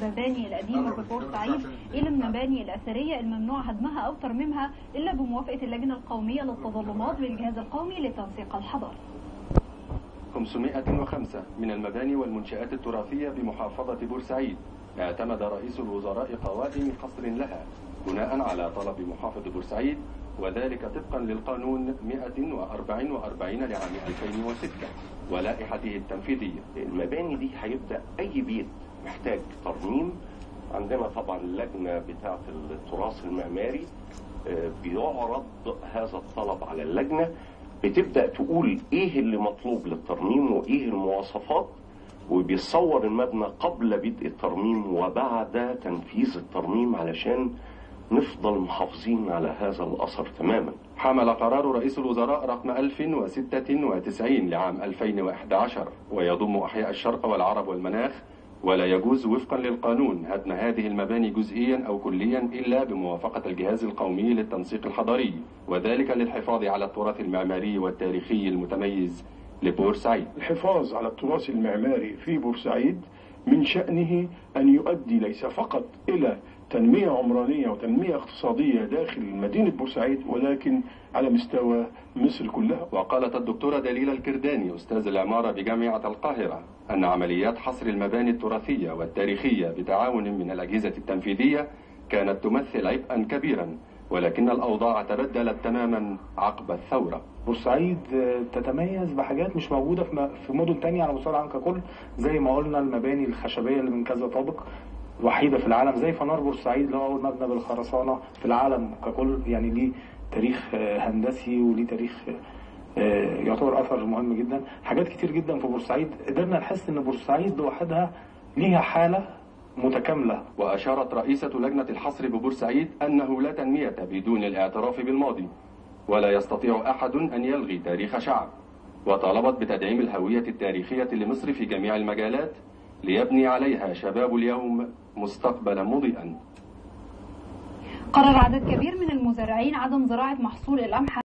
المباني القديمة في بورسعيد إلى المباني الأثرية الممنوع هدمها أو ترميمها إلا بموافقة اللجنة القومية للتظلمات بالجهاز القومي للتنسيق الحضاري. 505 من المباني والمنشآت التراثية بمحافظة بورسعيد اعتمد رئيس الوزراء قوائم حصر لها بناء على طلب محافظ بورسعيد، وذلك طبقا للقانون 144 لعام 2006 ولائحته التنفيذية. المباني دي هيبدأ أي بيت محتاج ترميم، عندنا طبعا اللجنة بتاعة التراث المعماري بيعرض هذا الطلب على اللجنة، بتبدأ تقول ايه اللي مطلوب للترميم وايه المواصفات، وبيصور المبنى قبل بدء الترميم وبعد تنفيذ الترميم علشان نفضل محافظين على هذا الأثر تماما. حمل قرار رئيس الوزراء رقم 1096 لعام 2011 ويضم أحياء الشرق والعرب والمناخ، ولا يجوز وفقا للقانون هدم هذه المباني جزئيا أو كليا إلا بموافقة الجهاز القومي للتنسيق الحضاري، وذلك للحفاظ على التراث المعماري والتاريخي المتميز لبورسعيد. الحفاظ على التراث المعماري في بورسعيد من شأنه أن يؤدي ليس فقط إلى تنمية عمرانية وتنمية اقتصادية داخل مدينة بورسعيد، ولكن على مستوى مصر كلها. وقالت الدكتورة دليلة الكرداني أستاذ العمارة بجامعة القاهرة أن عمليات حصر المباني التراثية والتاريخية بتعاون من الأجهزة التنفيذية كانت تمثل عبئا كبيرا، ولكن الأوضاع تبدلت تماما عقب الثورة. بورسعيد تتميز بحاجات مش موجودة في مدن تانية على مستوى العالم ككل، زي ما قلنا المباني الخشبية اللي من كذا طابق وحيدة في العالم، زي فنار بورسعيد اللي هو أول مبنى بالخرسانة في العالم ككل، يعني ليه تاريخ هندسي وليه تاريخ يعتبر أثر مهم جدا. حاجات كتير جدا في بورسعيد قدرنا نحس إن بورسعيد لوحدها ليها حالة متكاملة. وأشارت رئيسة لجنة الحصر ببورسعيد أنه لا تنمية بدون الاعتراف بالماضي، ولا يستطيع أحد أن يلغي تاريخ شعب، وطالبت بتدعيم الهوية التاريخية لمصر في جميع المجالات ليبني عليها شباب اليوم مستقبلا مضيئا. قرر عدد كبير من المزارعين عدم زراعة محصول القمح